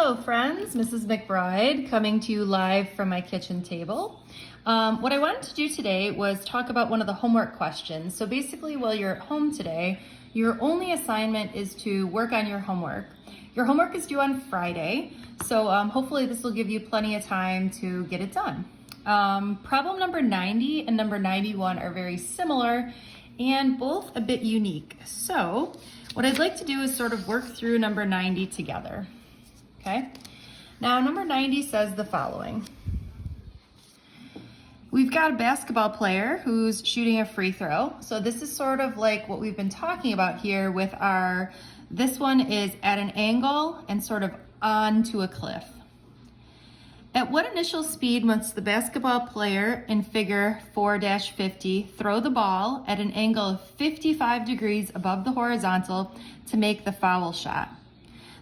Hello friends, Mrs. McBride coming to you live from my kitchen table. What I wanted to do today was talk about one of the homework questions. So basically while you're at home today, your only assignment is to work on your homework. Your homework is due on Friday, so hopefully this will give you plenty of time to get it done. Problem number 90 and number 91 are very similar and both a bit unique. So what I'd like to do is sort of work through number 90 together. Okay, now number 90 says the following. We've got a basketball player who's shooting a free throw. So this is sort of like what we've been talking about here with this one is at an angle and sort of onto a cliff. At what initial speed must the basketball player in figure 4-50 throw the ball at an angle of 55 degrees above the horizontal to make the foul shot?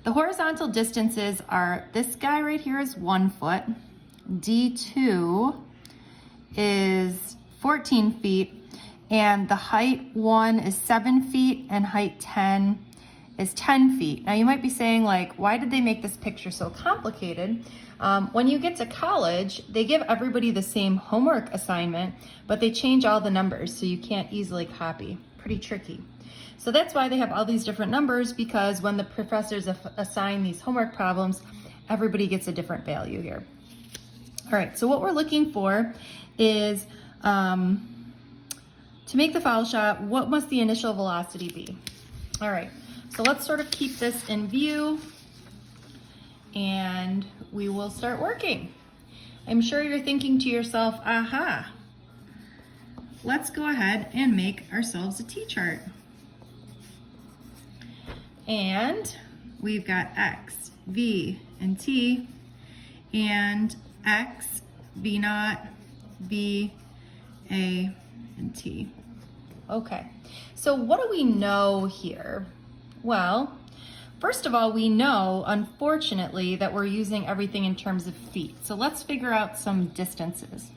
The horizontal distances are, this guy right here is 1 foot, D2 is 14 feet, and the height 1 is 7 feet, and height 10 is 10 feet. Now you might be saying, like, why did they make this picture so complicated? When you get to college, they give everybody the same homework assignment, but they change all the numbers so you can't easily copy. Pretty tricky. So that's why they have all these different numbers, because when the professors assign these homework problems, everybody gets a different value here. All right, so what we're looking for is to make the foul shot, what must the initial velocity be? All right, so let's sort of keep this in view and we will start working. I'm sure you're thinking to yourself, aha, let's go ahead and make ourselves a T-chart. And we've got X, V, and T, and X, V naught, V, A, and T. Okay, so what do we know here? Well, first of all, we know, unfortunately, that we're using everything in terms of feet. So let's figure out some distances.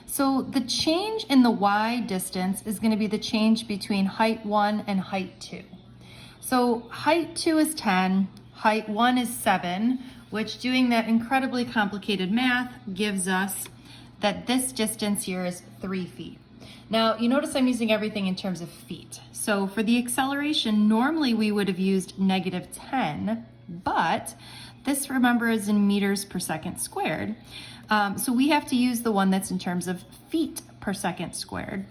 So the change in the Y distance is going to be the change between height 1 and height 2. So height 2 is 10, height 1 is 7, which, doing that incredibly complicated math, gives us that this distance here is 3 feet. Now, you notice I'm using everything in terms of feet. So for the acceleration, normally we would have used -10, but this, remember, is in meters per second squared. So we have to use the one that's in terms of feet per second squared.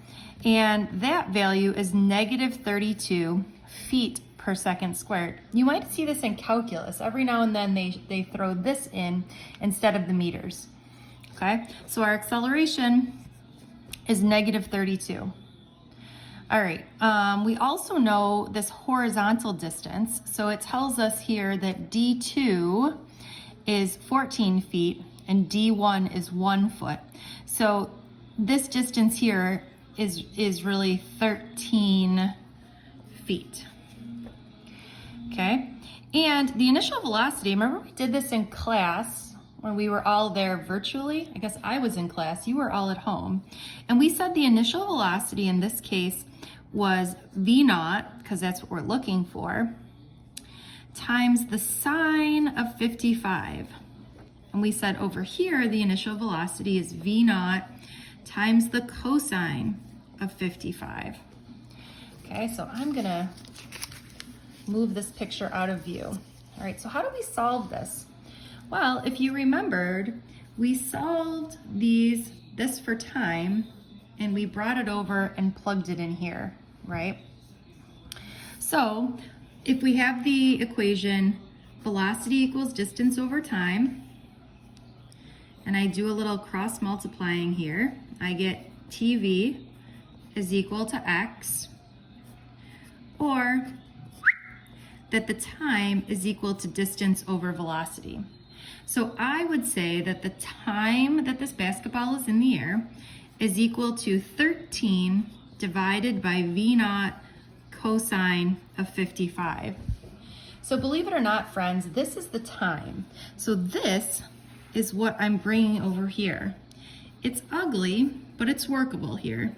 And that value is -32 feet per second squared. You might see this in calculus. Every now and then they throw this in instead of the meters. Okay, so our acceleration is -32. All right, we also know this horizontal distance. So it tells us here that D2 is 14 feet and D1 is 1 foot. So this distance here is really 13 feet. Okay, and the initial velocity, remember we did this in class when we were all there virtually? I guess I was in class, you were all at home. And we said the initial velocity in this case was V naught, because that's what we're looking for, times the sine of 55. And we said over here, the initial velocity is V naught times the cosine of 55. Okay, so I'm gonna move this picture out of view. All right, so how do we solve this? Well, if you remembered, we solved this for time, and we brought it over and plugged it in here, right? So if we have the equation velocity equals distance over time, and I do a little cross multiplying here, I get TV is equal to X, or that the time is equal to distance over velocity. So I would say that the time that this basketball is in the air is equal to 13 divided by V naught cosine of 55. So believe it or not, friends, this is the time. So this is what I'm bringing over here. It's ugly, but it's workable here.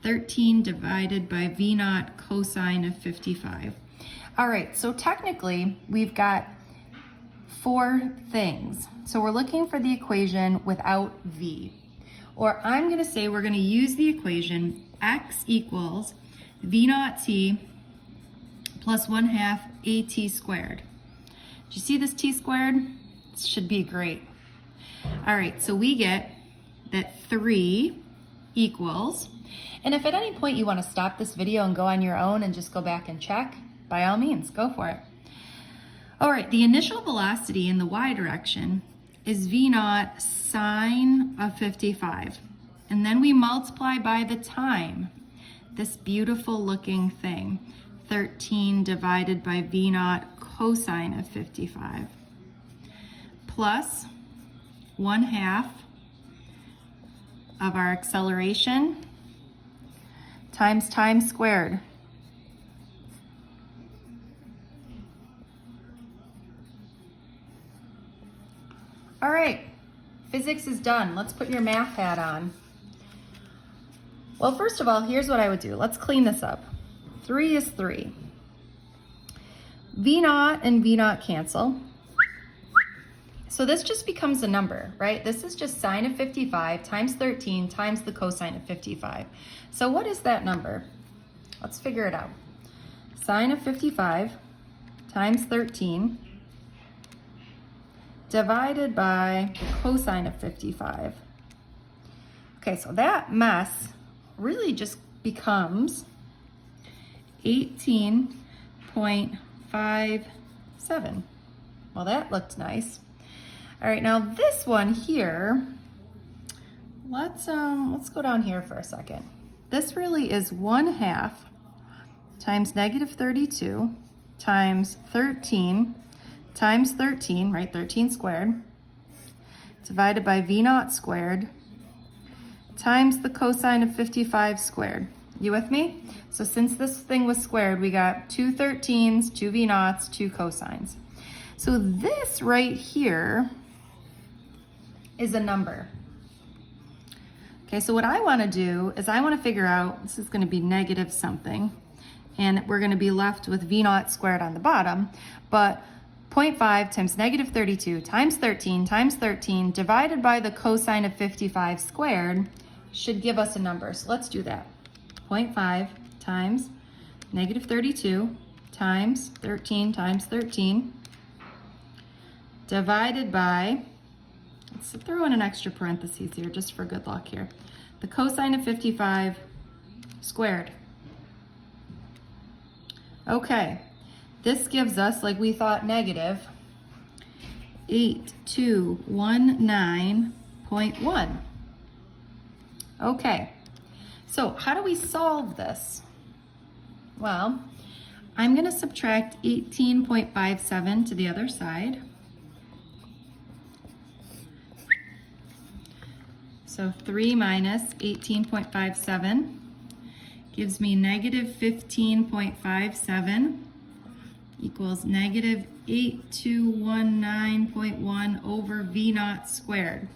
13 divided by V naught cosine of 55. All right, so technically we've got 4 things. So we're looking for the equation without v. Or I'm going to say we're going to use the equation x equals v naught t plus 1/2 at squared. Do you see this t squared? This should be great. All right, so we get that 3 equals, and if at any point you want to stop this video and go on your own and just go back and check, by all means, go for it. All right, the initial velocity in the y direction is v naught sine of 55. And then we multiply by the time, this beautiful looking thing, 13 divided by v naught cosine of 55, plus 1/2 of our acceleration times time squared. All right, physics is done. Let's put your math hat on. Well, first of all, here's what I would do. Let's clean this up. 3 is 3. V naught and V naught cancel. So this just becomes a number, right? This is just sine of 55 times 13 times the cosine of 55. So what is that number? Let's figure it out. Sine of 55 times 13 divided by the cosine of 55. Okay, so that mess really just becomes 18.57. Well, that looked nice. All right, now this one here, let's go down here for a second. This really is 1/2 times negative 32 times 13 times 13, right, 13 squared, divided by v naught squared, times the cosine of 55 squared. You with me? So since this thing was squared, we got 2 13s, 2 v naughts, 2 cosines. So this right here is a number. Okay, so what I want to do is I want to figure out, this is going to be negative something, and we're going to be left with v naught squared on the bottom, but 0.5 times negative 32 times 13 divided by the cosine of 55 squared should give us a number. So let's do that. 0.5 times negative 32 times 13 divided by, let's throw in an extra parentheses here just for good luck here, the cosine of 55 squared. Okay, this gives us, like we thought, negative 8219.1. Okay, so how do we solve this? Well, I'm going to subtract 18.57 to the other side. So 3 minus 18.57 gives me negative 15.57 equals negative 8219.1 over v naught squared.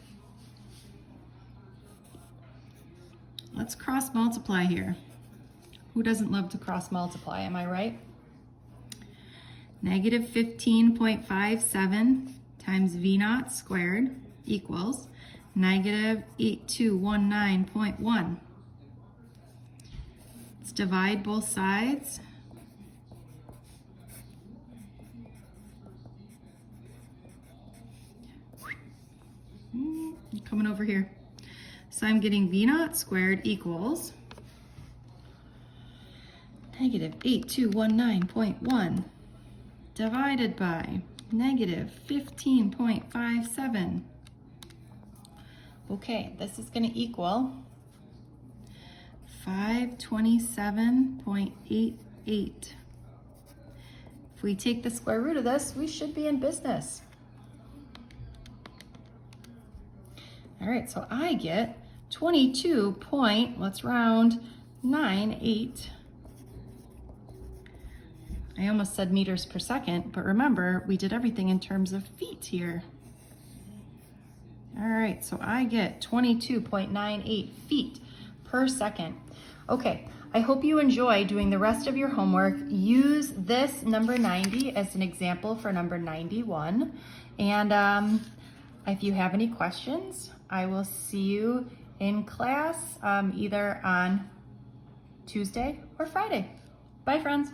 Let's cross multiply here. Who doesn't love to cross multiply, am I right? Negative 15.57 times v naught squared equals negative 8219.1. Let's divide both sides. Coming over here. So I'm getting v naught squared equals negative 8219.1 divided by negative 15.57. Okay, this is going to equal 527.88. If we take the square root of this, we should be in business. All right, so I get 22 point, let's round, 98. I almost said meters per second, but remember, we did everything in terms of feet here. All right, so I get 22.98 feet per second. Okay, I hope you enjoy doing the rest of your homework. Use this number 90 as an example for number 91. And if you have any questions, I will see you in class either on Tuesday or Friday. Bye, friends.